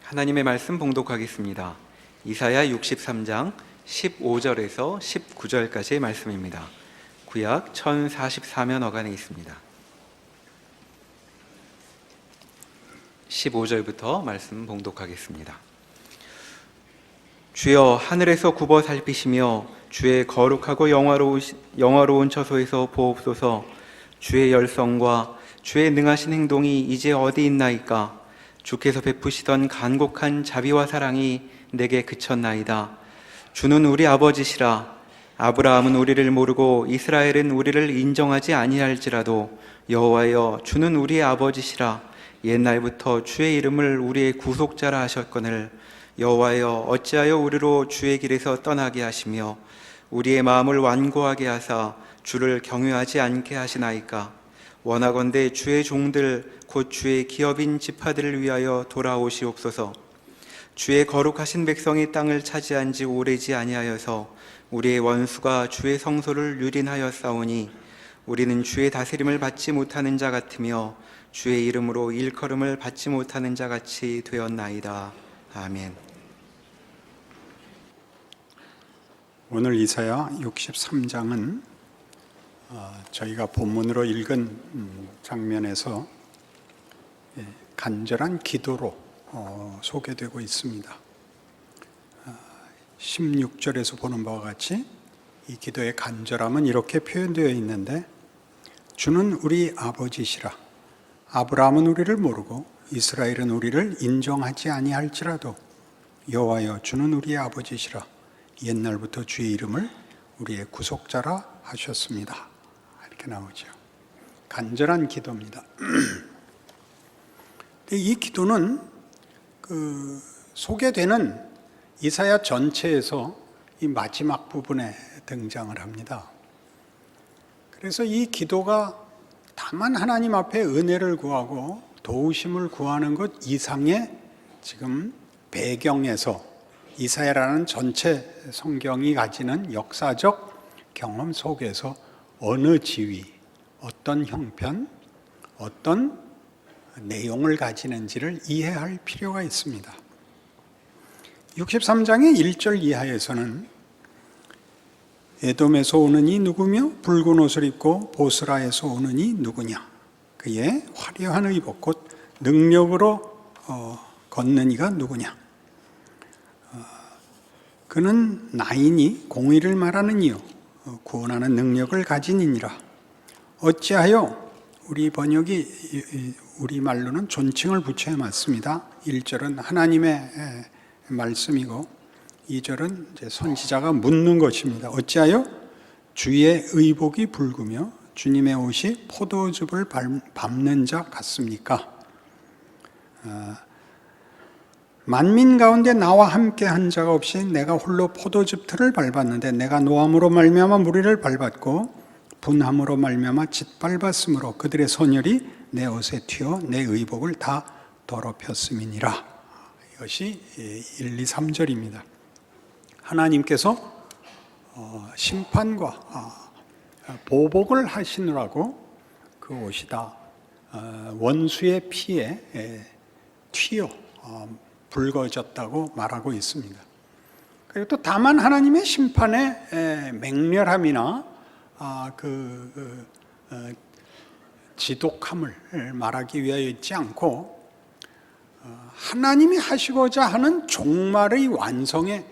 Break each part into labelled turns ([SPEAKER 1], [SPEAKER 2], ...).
[SPEAKER 1] 하나님의 말씀 봉독하겠습니다. 이사야 63장 15절에서 19절까지의 말씀입니다. 구약 1044면 어간에 있습니다. 15절부터 말씀 봉독하겠습니다. 주여, 하늘에서 굽어 살피시며 주의 거룩하고 영화로운 처소에서 보옵소서. 주의 열성과 주의 능하신 행동이 이제 어디 있나이까? 주께서 베푸시던 간곡한 자비와 사랑이 내게 그쳤나이다. 주는 우리 아버지시라. 아브라함은 우리를 모르고 이스라엘은 우리를 인정하지 아니할지라도 여호와여, 주는 우리의 아버지시라. 옛날부터 주의 이름을 우리의 구속자라 하셨거늘 여호와여, 어찌하여 우리로 주의 길에서 떠나게 하시며 우리의 마음을 완고하게 하사 주를 경외하지 않게 하시나이까? 원하건대 주의 종들 곧 주의 기업인 지파들을 위하여 돌아오시옵소서. 주의 거룩하신 백성이 땅을 차지한 지 오래지 아니하여서 우리의 원수가 주의 성소를 유린하였사오니 우리는 주의 다스림을 받지 못하는 자 같으며 주의 이름으로 일컬음을 받지 못하는 자 같이 되었나이다. 아멘.
[SPEAKER 2] 오늘 이사야 63장은 저희가 본문으로 읽은 장면에서 간절한 기도로 소개되고 있습니다. 16절에서 보는 바와 같이 이 기도의 간절함은 이렇게 표현되어 있는데, 주는 우리 아버지시라. 아브라함은 우리를 모르고 이스라엘은 우리를 인정하지 아니할지라도 여호와여, 주는 우리의 아버지시라. 옛날부터 주의 이름을 우리의 구속자라 하셨습니다. 이렇게 나오죠. 간절한 기도입니다. 이 기도는 소개되는 이사야 전체에서 이 마지막 부분에 등장을 합니다. 그래서 이 기도가 다만 하나님 앞에 은혜를 구하고 도우심을 구하는 것 이상의 지금 배경에서 이사야라는 전체 성경이 가지는 역사적 경험 속에서 어느 지위, 어떤 형편, 어떤 내용을 가지는지를 이해할 필요가 있습니다. 63장의 1절 이하에서는 에돔에서 오는 이 누구며 붉은 옷을 입고 보스라에서 오는 이 누구냐, 그의 화려한 의복 곧 능력으로 걷는 이가 누구냐, 그는 나이니 공의를 말하는 이요 구원하는 능력을 가진 이니라. 어찌하여, 우리 번역이 우리말로는 존칭을 붙여야 맞습니다. 1절은 하나님의 말씀이고 2절은 이제 선지자가 묻는 것입니다. 어찌하여 주의 의복이 붉으며 주님의 옷이 포도즙을 밟는 자 같습니까? 만민 가운데 나와 함께 한 자가 없이 내가 홀로 포도즙 틀을 밟았는데, 내가 노함으로 말미암아 무리를 밟았고 분함으로 말미암아 짓밟았으므로 그들의 선열이 내 옷에 튀어 내 의복을 다 더럽혔음이니라. 이것이 1, 2, 3절입니다. 하나님께서 심판과 보복을 하시느라고 그 옷이 다 원수의 피에 튀어 붉어졌다고 말하고 있습니다. 그리고 또 다만 하나님의 심판의 맹렬함이나 지독함을 말하기 위하여 있지 않고 하나님이 하시고자 하는 종말의 완성에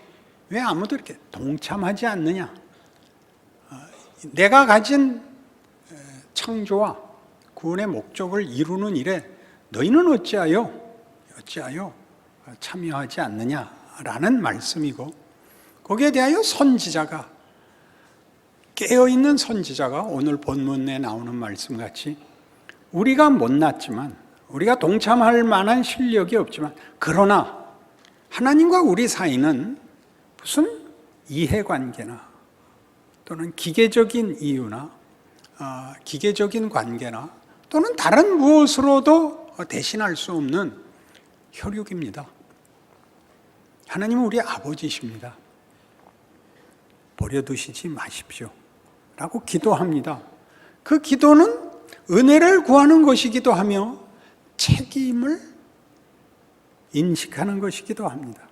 [SPEAKER 2] 왜 아무도 이렇게 동참하지 않느냐? 내가 가진 창조와 구원의 목적을 이루는 일에 너희는 어찌하여 참여하지 않느냐라는 말씀이고, 거기에 대하여 선지자가, 깨어있는 선지자가 오늘 본문에 나오는 말씀같이 우리가 못났지만, 우리가 동참할 만한 실력이 없지만, 그러나 하나님과 우리 사이는 무슨 이해관계나 또는 기계적인 이유나 기계적인 관계나 또는 다른 무엇으로도 대신할 수 없는 혈육입니다. 하나님은 우리 아버지십니다. 버려두시지 마십시오 라고 기도합니다. 그 기도는 은혜를 구하는 것이기도 하며 책임을 인식하는 것이기도 합니다.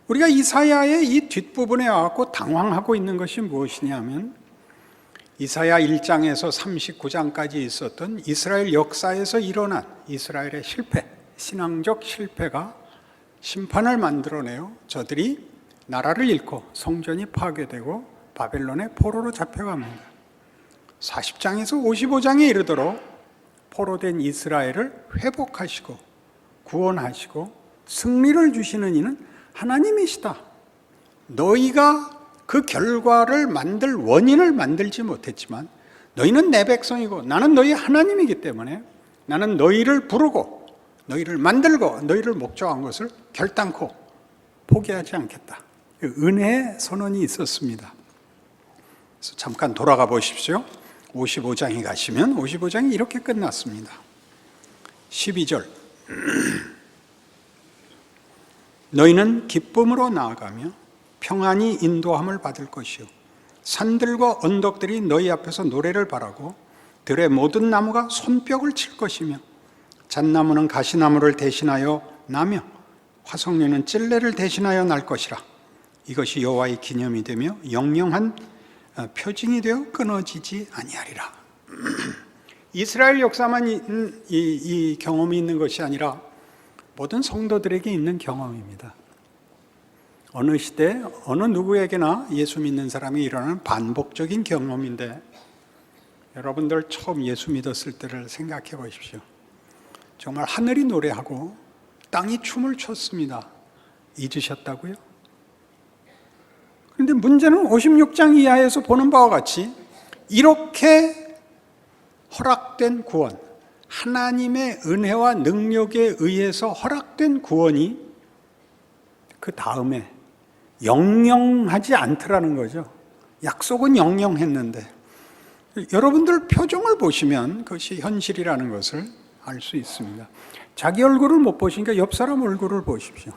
[SPEAKER 2] 우리가 이사야의 이 뒷부분에 와서 당황하고 있는 것이 무엇이냐면 이사야 1장에서 39장까지 있었던 이스라엘 역사에서 일어난 이스라엘의 실패, 신앙적 실패가 심판을 만들어내요. 저들이 나라를 잃고 성전이 파괴되고 바벨론의 포로로 잡혀갑니다. 40장에서 55장에 이르도록 포로된 이스라엘을 회복하시고 구원하시고 승리를 주시는 이는 하나님이시다. 너희가 그 결과를 만들 원인을 만들지 못했지만 너희는 내 백성이고 나는 너희 하나님이기 때문에 나는 너희를 부르고 너희를 만들고 너희를 목적한 것을 결단코 포기하지 않겠다. 은혜의 선언이 있었습니다. 그래서 잠깐 돌아가 보십시오. 55장에 가시면 55장이 이렇게 끝났습니다. 12절 너희는 기쁨으로 나아가며 평안히 인도함을 받을 것이요 산들과 언덕들이 너희 앞에서 노래를 바라고 들의 모든 나무가 손뼉을 칠 것이며 잣나무는 가시나무를 대신하여 나며 화석류는 찔레를 대신하여 날 것이라. 이것이 여호와의 기념이 되며 영영한 표징이 되어 끊어지지 아니하리라. 이스라엘 역사만 이 경험이 있는 것이 아니라 모든 성도들에게 있는 경험입니다. 어느 시대 어느 누구에게나 예수 믿는 사람이 일어나는 반복적인 경험인데 여러분들 처음 예수 믿었을 때를 생각해 보십시오. 정말 하늘이 노래하고 땅이 춤을 췄습니다. 잊으셨다고요? 그런데 문제는 56장 이하에서 보는 바와 같이 이렇게 허락된 구원, 하나님의 은혜와 능력에 의해서 허락된 구원이 그 다음에 영영하지 않더라는 거죠. 약속은 영영했는데 여러분들 표정을 보시면 그것이 현실이라는 것을 알 수 있습니다. 자기 얼굴을 못 보시니까 옆 사람 얼굴을 보십시오.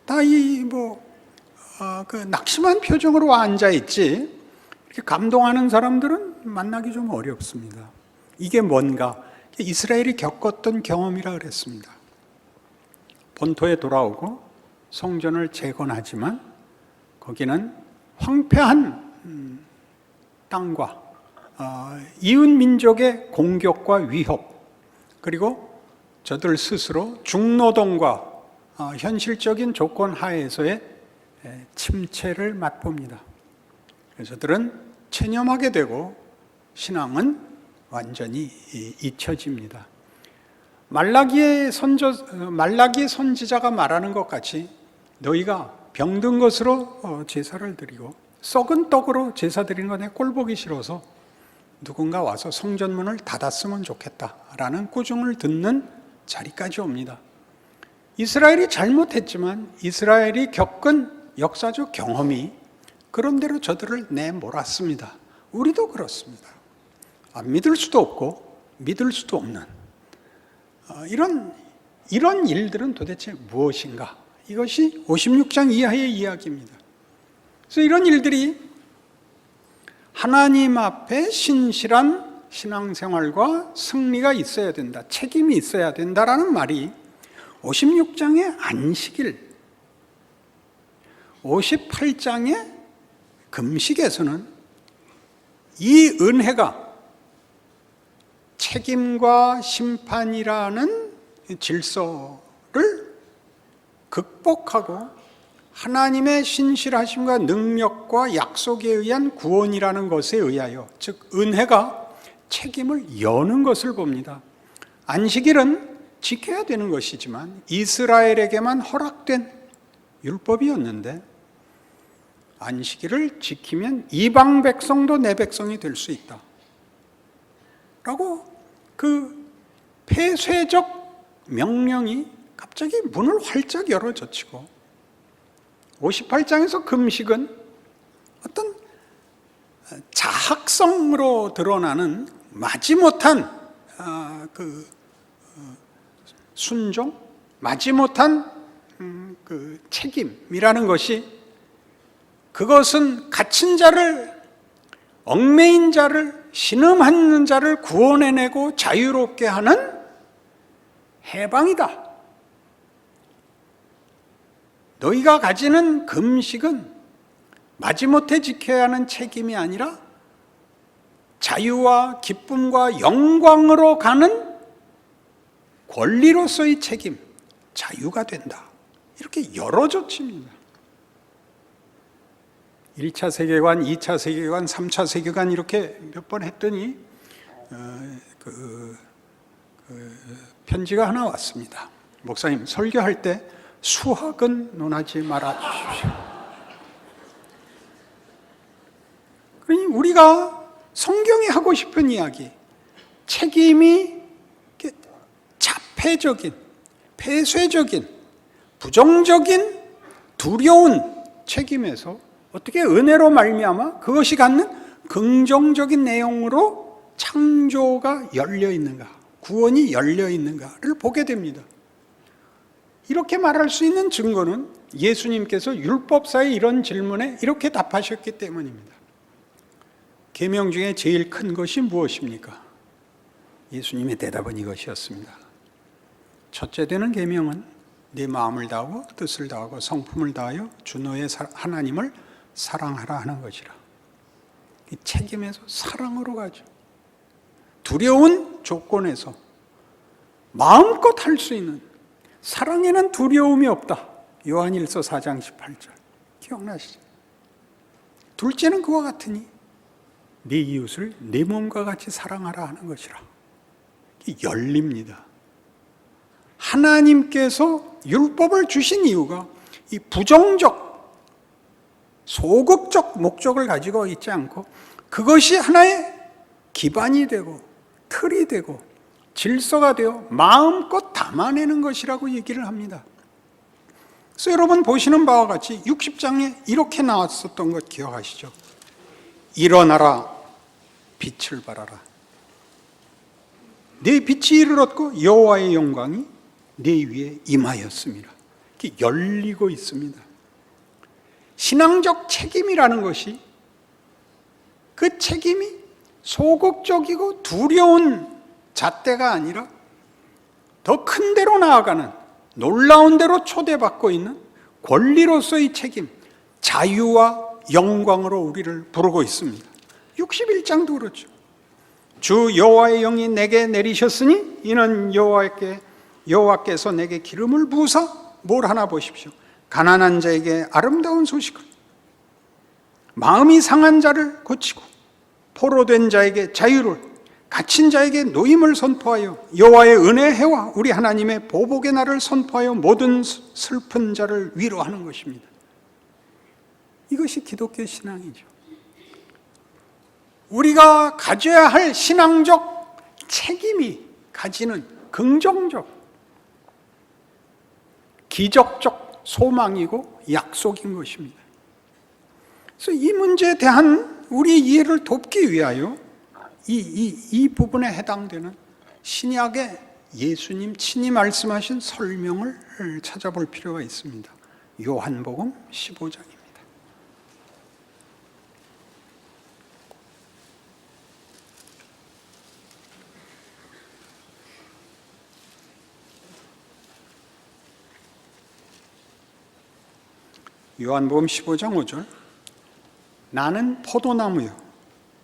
[SPEAKER 2] 다 그 낙심한 표정으로 앉아 있지 이렇게 감동하는 사람들은 만나기 좀 어렵습니다. 이게 뭔가 이스라엘이 겪었던 경험이라 그랬습니다. 본토에 돌아오고 성전을 재건하지만 거기는 황폐한 땅과 이웃 민족의 공격과 위협 그리고 저들 스스로 중노동과 현실적인 조건 하에서의 침체를 맛봅니다. 그래서 저들은 체념하게 되고 신앙은 완전히 잊혀집니다. 말라기의 선지자가 말하는 것 같이 너희가 병든 것으로 제사를 드리고 썩은 떡으로 제사 드리는 거 내 꼴보기 싫어서 누군가 와서 성전문을 닫았으면 좋겠다라는 꾸중을 듣는 자리까지 옵니다. 이스라엘이 잘못했지만 이스라엘이 겪은 역사적 경험이 그런대로 저들을 내몰았습니다. 우리도 그렇습니다. 안 믿을 수도 없고 믿을 수도 없는 이런 일들은 도대체 무엇인가? 이것이 56장 이하의 이야기입니다. 그래서 이런 일들이 하나님 앞에 신실한 신앙생활과 승리가 있어야 된다, 책임이 있어야 된다라는 말이 56장의 안식일, 58장의 금식에서는 이 은혜가 책임과 심판이라는 질서를 극복하고 하나님의 신실하심과 능력과 약속에 의한 구원이라는 것에 의하여, 즉 은혜가 책임을 여는 것을 봅니다. 안식일은 지켜야 되는 것이지만 이스라엘에게만 허락된 율법이었는데 안식일을 지키면 이방 백성도 내 백성이 될 수 있다 라고 그 폐쇄적 명령이 갑자기 문을 활짝 열어젖히고 58장에서 금식은 어떤 자학성으로 드러나는 마지못한 순종, 마지못한 그 책임이라는 것이 그것은 갇힌 자를, 얽매인 자를, 신음하는 자를 구원해내고 자유롭게 하는 해방이다 너희가 가지는 금식은 마지못해 지켜야 하는 책임이 아니라 자유와 기쁨과 영광으로 가는 권리로서의 책임, 자유가 된다. 이렇게 여러 조치입니다. 1차 세계관, 2차 세계관, 3차 세계관 이렇게 몇 번 했더니 편지가 하나 왔습니다. 목사님, 설교할 때 수학은 논하지 말아 주십시오. 그러니 우리가 성경이 하고 싶은 이야기, 책임이 자폐적인, 폐쇄적인, 부정적인, 두려운 책임에서 어떻게 은혜로 말미암아 그것이 갖는 긍정적인 내용으로 창조가 열려 있는가, 구원이 열려 있는가를 보게 됩니다. 이렇게 말할 수 있는 증거는 예수님께서 율법사의 이런 질문에 이렇게 답하셨기 때문입니다. 계명 중에 제일 큰 것이 무엇입니까? 예수님의 대답은 이것이었습니다. 첫째 되는 계명은 네 마음을 다하고 뜻을 다하고 성품을 다하여 주 너의 하나님을 사랑하라 하는 것이라. 이 책임에서 사랑으로 가죠. 두려운 조건에서 마음껏 할 수 있는, 사랑에는 두려움이 없다. 요한일서 4장 18절 기억나시죠? 둘째는 그와 같으니 네 이웃을 네 몸과 같이 사랑하라 하는 것이라. 열립니다. 하나님께서 율법을 주신 이유가 이 부정적, 소극적 목적을 가지고 있지 않고 그것이 하나의 기반이 되고 틀이 되고 질서가 되어 마음껏 담아내는 것이라고 얘기를 합니다. 그래서 여러분 보시는 바와 같이 60장에 이렇게 나왔었던 것 기억하시죠? 일어나라, 빛을 발하라. 네 빛이 이르렀고 여호와의 영광이 네 위에 임하였습니다. 이렇게 열리고 있습니다. 신앙적 책임이라는 것이, 그 책임이 소극적이고 두려운 잣대가 아니라 더 큰 데로 나아가는, 놀라운 데로 초대받고 있는 권리로서의 책임, 자유와 영광으로 우리를 부르고 있습니다. 61장도 그렇죠. 주 여호와의 영이 내게 내리셨으니 이는 여호와께서 내게 기름을 부으사 뭘 하나 보십시오. 가난한 자에게 아름다운 소식을, 마음이 상한 자를 고치고 포로된 자에게 자유를, 갇힌 자에게 노임을 선포하여 여호와의 은혜의 해와 우리 하나님의 보복의 날을 선포하여 모든 슬픈 자를 위로하는 것입니다. 이것이 기독교 신앙이죠. 우리가 가져야 할 신앙적 책임이 가지는 긍정적, 기적적 소망이고 약속인 것입니다. 그래서 이 문제에 대한 우리 이해를 돕기 위하여 이 부분에 해당되는 신약의 예수님 친히 말씀하신 설명을 찾아볼 필요가 있습니다. 요한복음 15장입니다. 요한복음 15장 5절, 나는 포도나무요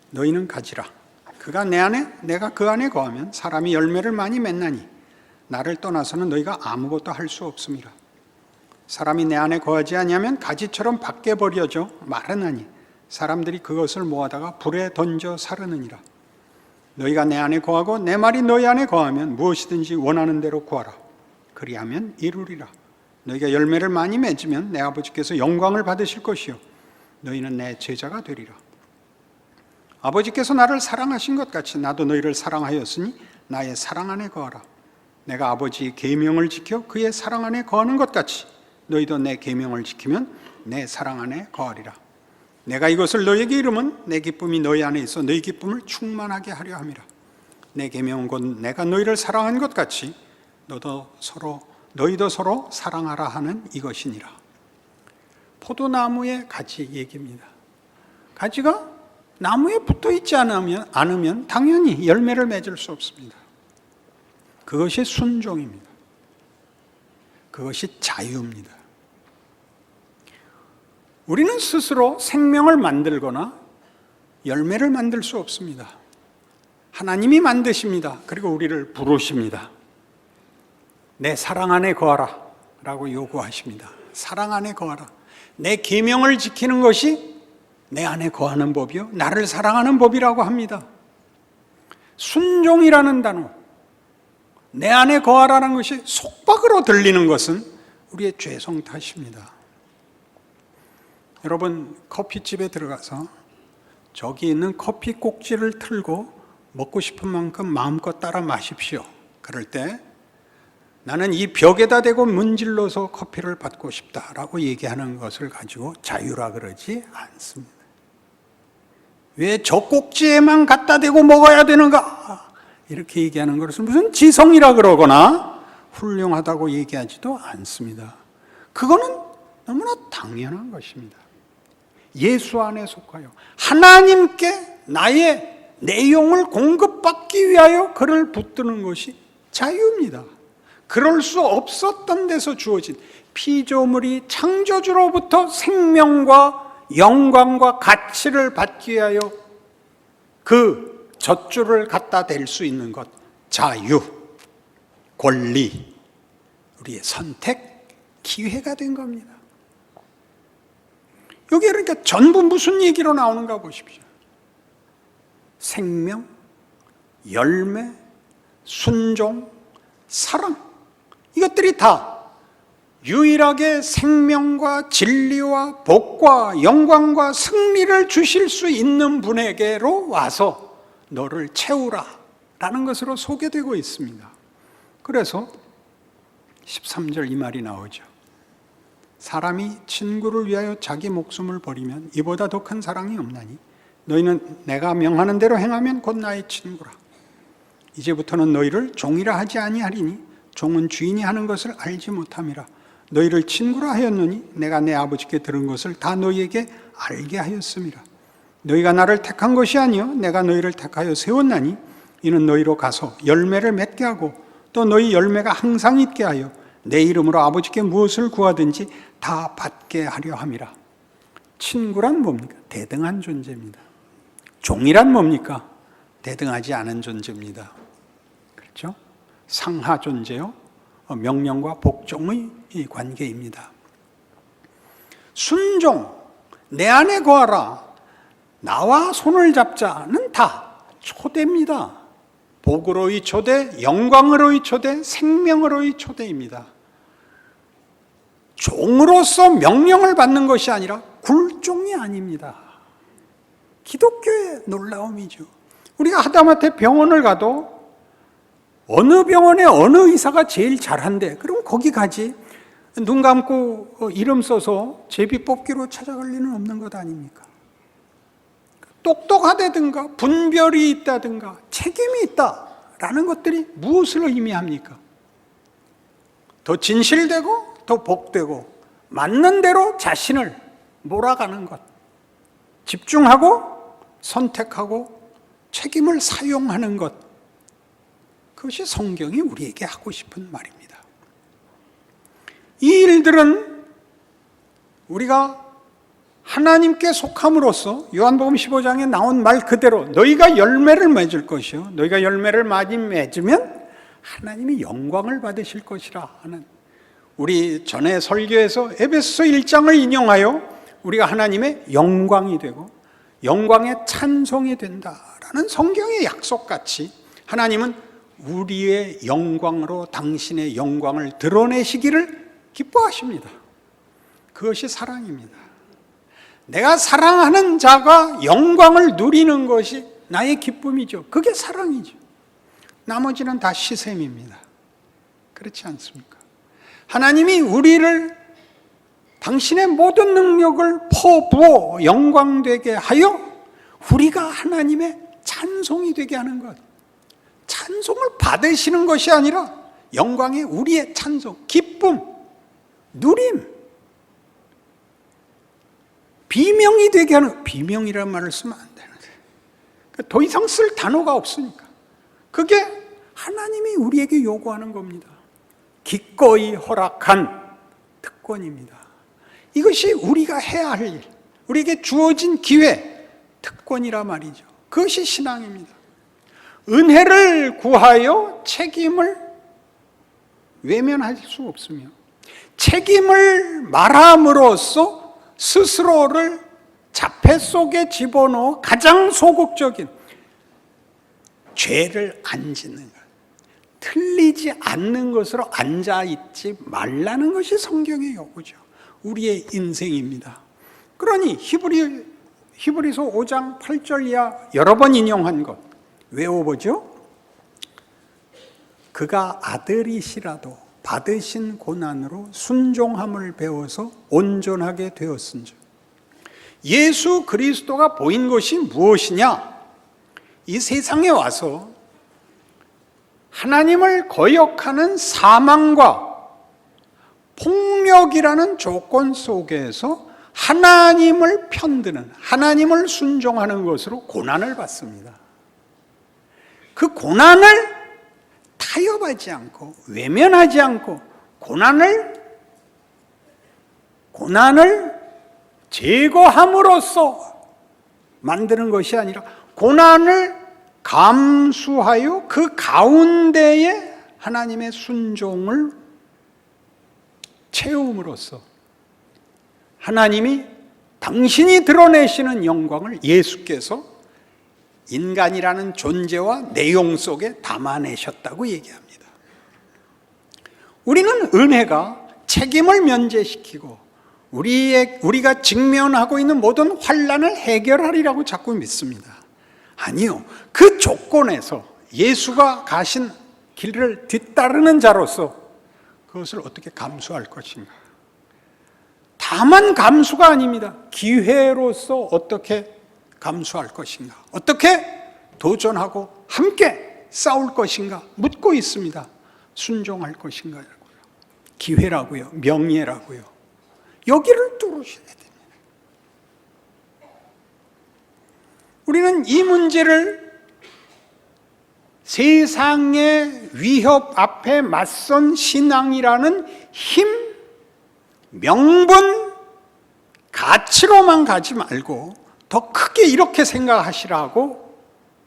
[SPEAKER 2] 너희는 가지라. 그가 내 안에 내가 그 안에 거하면 사람이 열매를 많이 맺나니 나를 떠나서는 너희가 아무것도 할 수 없음이라. 사람이 내 안에 거하지 아니하면 가지처럼 밖에 버려져 마르나니 사람들이 그것을 모아다가 불에 던져 사르느니라. 너희가 내 안에 거하고 내 말이 너희 안에 거하면 무엇이든지 원하는 대로 구하라. 그리하면 이루리라. 너희가 열매를 많이 맺으면 내 아버지께서 영광을 받으실 것이요 너희는 내 제자가 되리라. 아버지께서 나를 사랑하신 것 같이 나도 너희를 사랑하였으니 나의 사랑 안에 거하라. 내가 아버지의 계명을 지켜 그의 사랑 안에 거하는 것 같이 너희도 내 계명을 지키면 내 사랑 안에 거하리라. 내가 이것을 너희에게 이름은 내 기쁨이 너희 안에 있어 너희 기쁨을 충만하게 하려 함이라. 내 계명은 곧 내가 너희를 사랑한 것 같이 너희도 서로 사랑하라 하는 이것이니라. 포도나무의 가지 얘기입니다. 가지가 나무에 붙어 있지 않으면 당연히 열매를 맺을 수 없습니다. 그것이 순종입니다. 그것이 자유입니다. 우리는 스스로 생명을 만들거나 열매를 만들 수 없습니다. 하나님이 만드십니다. 그리고 우리를 부르십니다. 내 사랑 안에 거하라 라고 요구하십니다. 사랑 안에 거하라. 내 계명을 지키는 것이 내 안에 거하는 법이요 나를 사랑하는 법이라고 합니다. 순종이라는 단어, 내 안에 거하라는 것이 속박으로 들리는 것은 우리의 죄성 탓입니다. 여러분, 커피집에 들어가서 저기 있는 커피 꼭지를 틀고 먹고 싶은 만큼 마음껏 따라 마십시오. 그럴 때 나는 이 벽에다 대고 문질러서 커피를 받고 싶다라고 얘기하는 것을 가지고 자유라 그러지 않습니다. 왜 저 꼭지에만 갖다 대고 먹어야 되는가? 이렇게 얘기하는 것을 무슨 지성이라 그러거나 훌륭하다고 얘기하지도 않습니다. 그거는 너무나 당연한 것입니다. 예수 안에 속하여 하나님께 나의 내용을 공급받기 위하여 그를 붙드는 것이 자유입니다. 그럴 수 없었던 데서 주어진 피조물이 창조주로부터 생명과 영광과 가치를 받기 위하여 그 젖줄을 갖다 댈 수 있는 것, 자유, 권리, 우리의 선택, 기회가 된 겁니다. 여기 그러니까 전부 무슨 얘기로 나오는가 보십시오. 생명, 열매, 순종, 사랑, 이것들이 다 유일하게 생명과 진리와 복과 영광과 승리를 주실 수 있는 분에게로 와서 너를 채우라 라는 것으로 소개되고 있습니다. 그래서 13절 이 말이 나오죠. 사람이 친구를 위하여 자기 목숨을 버리면 이보다 더 큰 사랑이 없나니 너희는 내가 명하는 대로 행하면 곧 나의 친구라. 이제부터는 너희를 종이라 하지 아니하리니 종은 주인이 하는 것을 알지 못함이라. 너희를 친구라 하였노니 내가 내 아버지께 들은 것을 다 너희에게 알게 하였음이라. 너희가 나를 택한 것이 아니요 내가 너희를 택하여 세웠나니 이는 너희로 가서 열매를 맺게 하고 또 너희 열매가 항상 있게 하여 내 이름으로 아버지께 무엇을 구하든지 다 받게 하려 함이라. 친구란 뭡니까? 대등한 존재입니다. 종이란 뭡니까? 대등하지 않은 존재입니다. 그렇죠? 상하 존재요. 명령과 복종의 관계입니다. 순종, 내 안에 거하라, 나와 손을 잡자는 다 초대입니다. 복으로의 초대, 영광으로의 초대, 생명으로의 초대입니다. 종으로서 명령을 받는 것이 아니라 굴종이 아닙니다. 기독교의 놀라움이죠. 우리가 하다못해 병원을 가도 어느 병원에 어느 의사가 제일 잘한대. 그럼 거기 가지. 눈 감고 이름 써서 제비 뽑기로 찾아갈 리는 없는 것 아닙니까? 똑똑하다든가 분별이 있다든가 책임이 있다라는 것들이 무엇을 의미합니까? 더 진실되고 더 복되고 맞는 대로 자신을 몰아가는 것, 집중하고 선택하고 책임을 사용하는 것, 그것이 성경이 우리에게 하고 싶은 말입니다. 이 일들은 우리가 하나님께 속함으로써 요한복음 15장에 나온 말 그대로 너희가 열매를 맺을 것이요 너희가 열매를 많이 맺으면 하나님이 영광을 받으실 것이라 하는, 우리 전에 설교에서 에베소서 1장을 인용하여 우리가 하나님의 영광이 되고 영광의 찬송이 된다라는 성경의 약속같이 하나님은 우리의 영광으로 당신의 영광을 드러내시기를 기뻐하십니다. 그것이 사랑입니다. 내가 사랑하는 자가 영광을 누리는 것이 나의 기쁨이죠. 그게 사랑이죠. 나머지는 다 시샘입니다. 그렇지 않습니까? 하나님이 우리를 당신의 모든 능력을 퍼부어 영광되게 하여 우리가 하나님의 찬송이 되게 하는 것, 찬송을 받으시는 것이 아니라 영광의 우리의 찬송, 기쁨, 누림, 비명이 되게 하는, 비명이라는 말을 쓰면 안 되는데 더 이상 쓸 단어가 없으니까 그게 하나님이 우리에게 요구하는 겁니다. 기꺼이 허락한 특권입니다. 이것이 우리가 해야 할 일, 우리에게 주어진 기회, 특권이라 말이죠. 그것이 신앙입니다. 은혜를 구하여 책임을 외면할 수 없으며, 책임을 말함으로써 스스로를 자폐 속에 집어넣어 가장 소극적인 죄를 안 짓는 것, 틀리지 않는 것으로 앉아있지 말라는 것이 성경의 요구죠. 우리의 인생입니다. 그러니 히브리서 5장 8절 이하 여러 번 인용한 것 외워보죠. 그가 아들이시라도 받으신 고난으로 순종함을 배워서 온전하게 되었은즉. 예수 그리스도가 보인 것이 무엇이냐? 이 세상에 와서 하나님을 거역하는 사망과 폭력이라는 조건 속에서 하나님을 편드는, 하나님을 순종하는 것으로 고난을 받습니다. 그 고난을 타협하지 않고 외면하지 않고 고난을 제거함으로써 만드는 것이 아니라 고난을 감수하여 그 가운데에 하나님의 순종을 채움으로써 하나님이 당신이 드러내시는 영광을 예수께서 인간이라는 존재와 내용 속에 담아내셨다고 얘기합니다. 우리는 은혜가 책임을 면제시키고 우리가 직면하고 있는 모든 환난을 해결하리라고 자꾸 믿습니다. 아니요. 그 조건에서 예수가 가신 길을 뒤따르는 자로서 그것을 어떻게 감수할 것인가. 다만 감수가 아닙니다. 기회로서 어떻게 감수할 것인가, 어떻게 도전하고 함께 싸울 것인가 묻고 있습니다. 순종할 것인가라고요, 기회라고요, 명예라고요. 여기를 뚫으셔야 됩니다. 우리는 이 문제를 세상의 위협 앞에 맞선 신앙이라는 힘, 명분, 가치로만 가지 말고 더 크게 이렇게 생각하시라고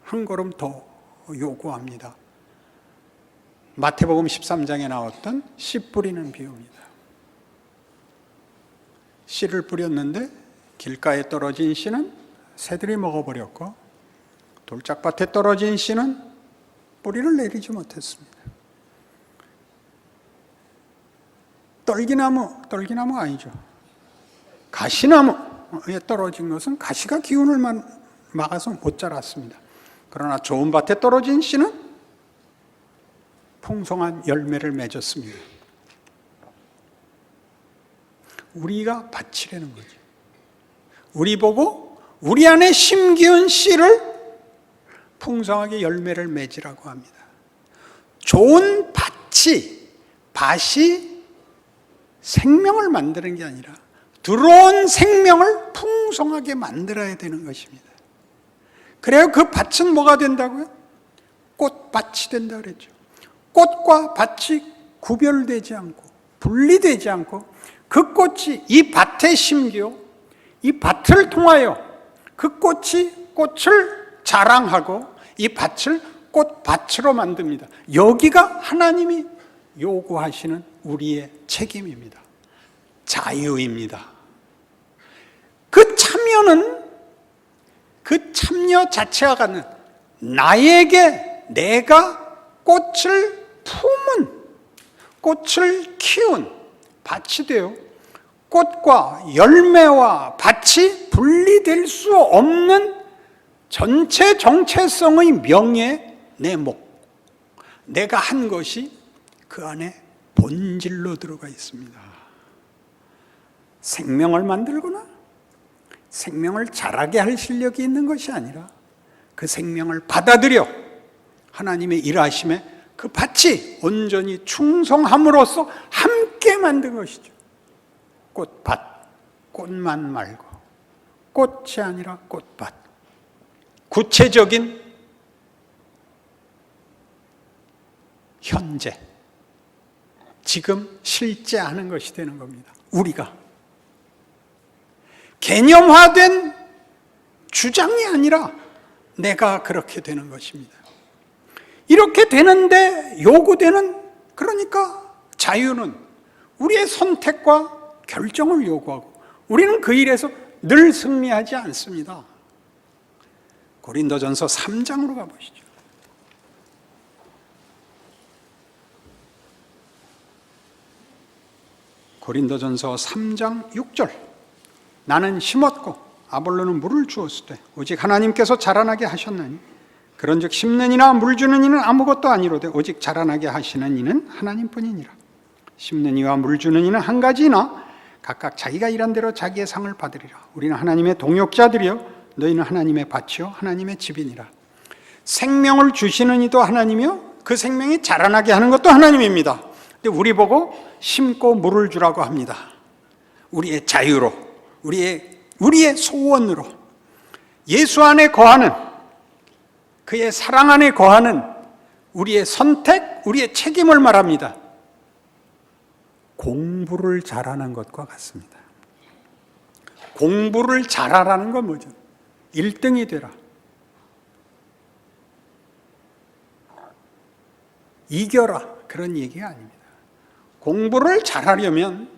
[SPEAKER 2] 한 걸음 더 요구합니다. 마태복음 13장에 나왔던 씨 뿌리는 비유입니다. 씨를 뿌렸는데 길가에 떨어진 씨는 새들이 먹어버렸고, 돌짝밭에 떨어진 씨는 뿌리를 내리지 못했습니다. 떨기나무 아니죠. 가시나무에 떨어진 것은 가시가 기운을 막아서 못 자랐습니다. 그러나 좋은 밭에 떨어진 씨는 풍성한 열매를 맺었습니다. 우리가 밭이라는 거죠. 우리 보고 우리 안에 심기운 씨를 풍성하게 열매를 맺으라고 합니다. 좋은 밭이 생명을 만드는 게 아니라 들어온 생명을 풍성하게 만들어야 되는 것입니다. 그래야 그 밭은 뭐가 된다고요? 꽃밭이 된다 그랬죠. 꽃과 밭이 구별되지 않고 분리되지 않고 그 꽃이 이 밭에 심겨 이 밭을 통하여 그 꽃이 꽃을 자랑하고 이 밭을 꽃밭으로 만듭니다. 여기가 하나님이 요구하시는 우리의 책임입니다. 자유입니다. 그 참여는 그 참여 자체가 갖는 나에게 내가 꽃을 품은, 꽃을 키운 밭이 돼요. 꽃과 열매와 밭이 분리될 수 없는 전체 정체성의 명예, 내 목. 내가 한 것이 그 안에 본질로 들어가 있습니다. 생명을 만들거나 생명을 자라게 할 실력이 있는 것이 아니라 그 생명을 받아들여 하나님의 일하심에 그 밭이 온전히 충성함으로써 함께 만든 것이죠. 꽃밭, 꽃만 말고 꽃이 아니라 꽃밭. 구체적인 현재, 지금 실제 하는 것이 되는 겁니다. 우리가 개념화된 주장이 아니라 내가 그렇게 되는 것입니다. 이렇게 되는데 요구되는, 그러니까 자유는 우리의 선택과 결정을 요구하고 우리는 그 일에서 늘 승리하지 않습니다. 고린도전서 3장으로 가보시죠. 고린도전서 3장 6절. 나는 심었고 아볼로는 물을 주었을 때 오직 하나님께서 자라나게 하셨나니 그런즉 심는 이나 물 주는 이는 아무것도 아니로되 오직 자라나게 하시는 이는 하나님뿐이니라. 심는 이와 물 주는 이는 한 가지이나 각각 자기가 일한 대로 자기의 상을 받으리라. 우리는 하나님의 동역자들이요 너희는 하나님의 밭이요 하나님의 집이니라. 생명을 주시는 이도 하나님이요 그 생명이 자라나게 하는 것도 하나님입니다. 근데 우리 보고 심고 물을 주라고 합니다. 우리의 자유로, 우리의 소원으로, 예수 안에 거하는, 그의 사랑 안에 거하는 우리의 선택, 우리의 책임을 말합니다. 공부를 잘하는 것과 같습니다. 공부를 잘하라는 건 뭐죠? 1등이 되라. 이겨라. 그런 얘기가 아닙니다. 공부를 잘하려면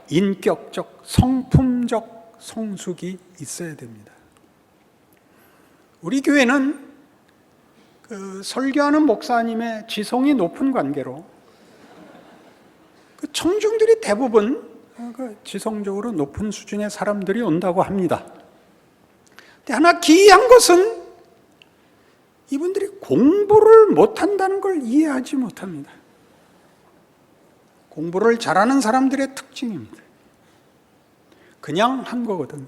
[SPEAKER 2] 인격적, 성품적 성숙이 있어야 됩니다. 우리 교회는 설교하는 목사님의 지성이 높은 관계로 청중들이 대부분 지성적으로 높은 수준의 사람들이 온다고 합니다. 근데 하나 기이한 것은 이분들이 공부를 못한다는 걸 이해하지 못합니다. 공부를 잘하는 사람들의 특징입니다. 그냥 한 거거든요.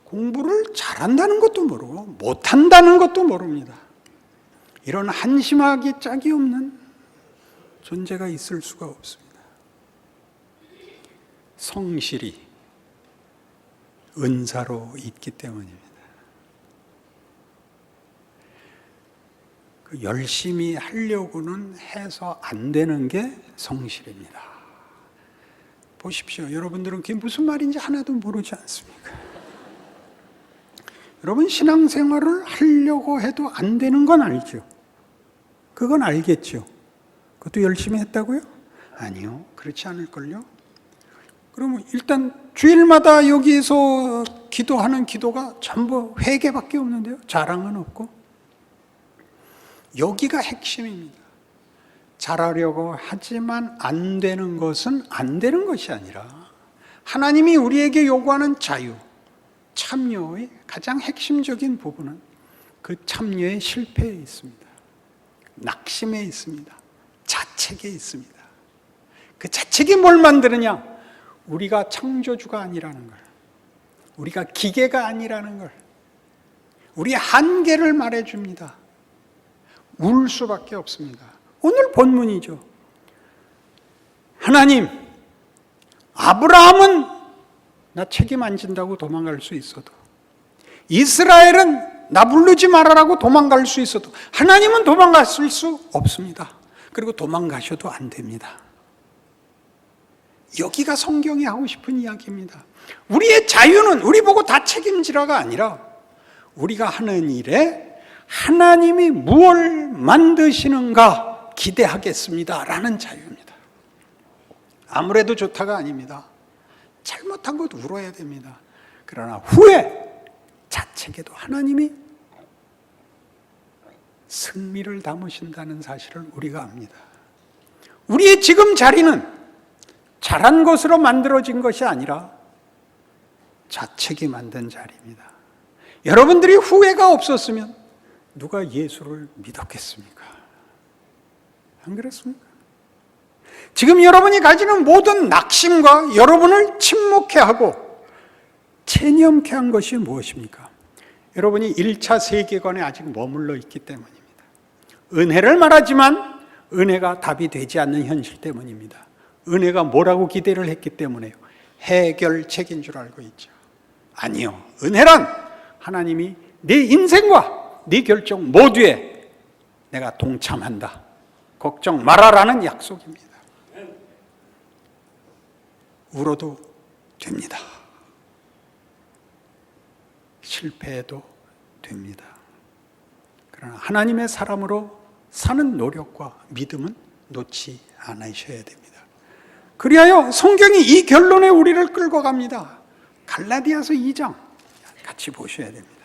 [SPEAKER 2] 공부를 잘한다는 것도 모르고 못한다는 것도 모릅니다. 이런 한심하기 짝이 없는 존재가 있을 수가 없습니다. 성실이 은사로 있기 때문입니다. 열심히 하려고는 해서 안 되는 게 성실입니다. 보십시오. 여러분들은 그게 무슨 말인지 하나도 모르지 않습니까? 여러분 신앙생활을 하려고 해도 안 되는 건 알죠? 그건 알겠죠? 그것도 열심히 했다고요? 아니요. 그렇지 않을걸요? 그러면 일단 주일마다 여기서 기도하는 기도가 전부 회개밖에 없는데요. 자랑은 없고. 여기가 핵심입니다. 잘하려고 하지만 안 되는 것은 안 되는 것이 아니라 하나님이 우리에게 요구하는 자유, 참여의 가장 핵심적인 부분은 그 참여의 실패에 있습니다. 낙심에 있습니다. 자책에 있습니다. 그 자책이 뭘 만드느냐? 우리가 창조주가 아니라는 걸, 우리가 기계가 아니라는 걸, 우리의 한계를 말해줍니다. 울 수밖에 없습니다. 오늘 본문이죠. 하나님, 아브라함은 나 책임 안 진다고 도망갈 수 있어도, 이스라엘은 나 부르지 말아라고 도망갈 수 있어도 하나님은 도망갔을 수 없습니다. 그리고 도망가셔도 안 됩니다. 여기가 성경이 하고 싶은 이야기입니다. 우리의 자유는 우리 보고 다 책임지라가 아니라 우리가 하는 일에 하나님이 무엇을 만드시는가 기대하겠습니다 라는 자유입니다. 아무래도 좋다가 아닙니다. 잘못한 것 울어야 됩니다. 그러나 후에 자책에도 하나님이 승리를 담으신다는 사실을 우리가 압니다. 우리의 지금 자리는 잘한 것으로 만들어진 것이 아니라 자책이 만든 자리입니다. 여러분들이 후회가 없었으면 누가 예수를 믿었겠습니까? 안 그렇습니까? 지금 여러분이 가지는 모든 낙심과 여러분을 침묵해 하고 체념케 한 것이 무엇입니까? 여러분이 1차 세계관에 아직 머물러 있기 때문입니다. 은혜를 말하지만 은혜가 답이 되지 않는 현실 때문입니다. 은혜가 뭐라고 기대를 했기 때문에요. 해결책인 줄 알고 있죠. 아니요. 은혜란 하나님이 내 인생과 네 결정 모두에 내가 동참한다. 걱정 말아라는 약속입니다. 울어도 됩니다. 실패해도 됩니다. 그러나 하나님의 사람으로 사는 노력과 믿음은 놓지 않으셔야 됩니다. 그리하여 성경이 이 결론에 우리를 끌고 갑니다. 갈라디아서 2장 같이 보셔야 됩니다.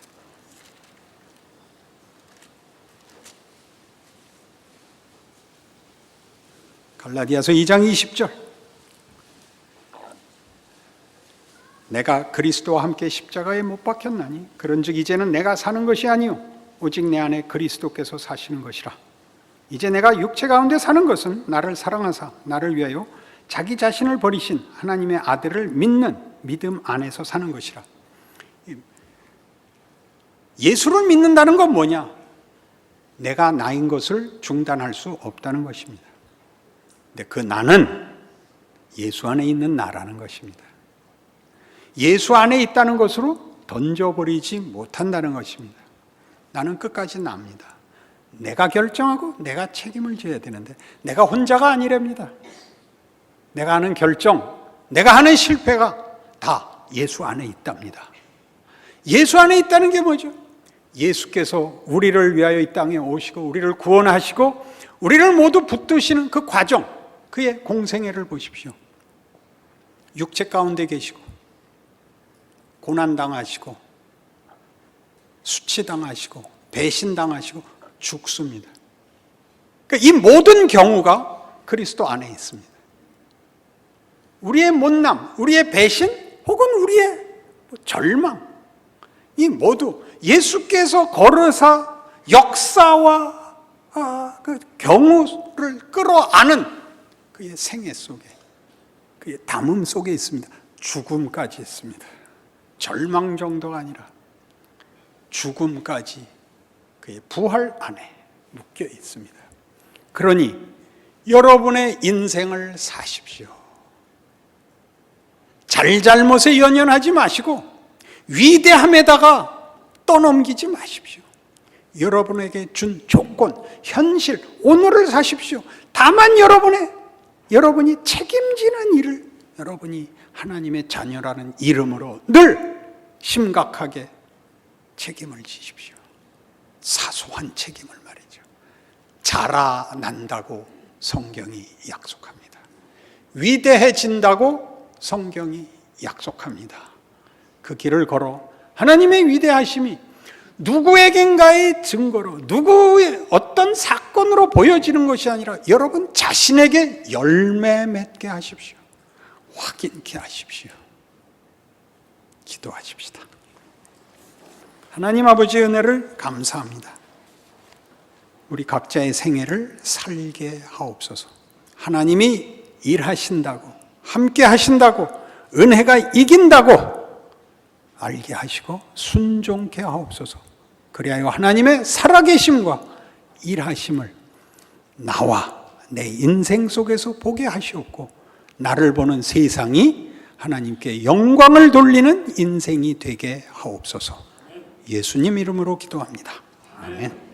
[SPEAKER 2] 갈라디아서 2장 20절. 내가 그리스도와 함께 십자가에 못 박혔나니 그런즉 이제는 내가 사는 것이 아니요 오직 내 안에 그리스도께서 사시는 것이라. 이제 내가 육체 가운데 사는 것은 나를 사랑하사 나를 위하여 자기 자신을 버리신 하나님의 아들을 믿는 믿음 안에서 사는 것이라. 예수를 믿는다는 건 뭐냐? 내가 나인 것을 중단할 수 없다는 것입니다. 근데 그 나는 예수 안에 있는 나라는 것입니다. 예수 안에 있다는 것으로 던져버리지 못한다는 것입니다. 나는 끝까지 납니다. 내가 결정하고 내가 책임을 져야 되는데 내가 혼자가 아니랍니다. 내가 하는 결정, 내가 하는 실패가 다 예수 안에 있답니다. 예수 안에 있다는 게 뭐죠? 예수께서 우리를 위하여 이 땅에 오시고 우리를 구원하시고 우리를 모두 붙드시는 그 과정, 그의 공생애를 보십시오. 육체 가운데 계시고 고난당하시고 수치당하시고 배신당하시고 죽습니다. 그러니까 이 모든 경우가 그리스도 안에 있습니다. 우리의 못남, 우리의 배신 혹은 우리의 절망, 이 모두 예수께서 걸으사 역사와 그 경우를 끌어안은 그의 생애 속에, 그의 담음 속에 있습니다. 죽음까지 있습니다. 절망 정도가 아니라 죽음까지 그의 부활 안에 묶여 있습니다. 그러니 여러분의 인생을 사십시오. 잘잘못에 연연하지 마시고 위대함에다가 떠넘기지 마십시오. 여러분에게 준 조건, 현실, 오늘을 사십시오. 다만 여러분이 책임지는 일을 여러분이 하나님의 자녀라는 이름으로 늘 심각하게 책임을 지십시오. 사소한 책임을 말이죠. 자라난다고 성경이 약속합니다. 위대해진다고 성경이 약속합니다. 그 길을 걸어 하나님의 위대하심이 누구에겐가의 증거로, 누구의 어떤 사건으로 보여지는 것이 아니라 여러분 자신에게 열매 맺게 하십시오. 확인케 하십시오. 기도하십시다. 하나님 아버지의 은혜를 감사합니다. 우리 각자의 생애를 살게 하옵소서. 하나님이 일하신다고, 함께 하신다고, 은혜가 이긴다고 알게 하시고 순종케 하옵소서. 그리하여 하나님의 살아계심과 일하심을 나와 내 인생 속에서 보게 하시옵고 나를 보는 세상이 하나님께 영광을 돌리는 인생이 되게 하옵소서. 예수님 이름으로 기도합니다. 아멘.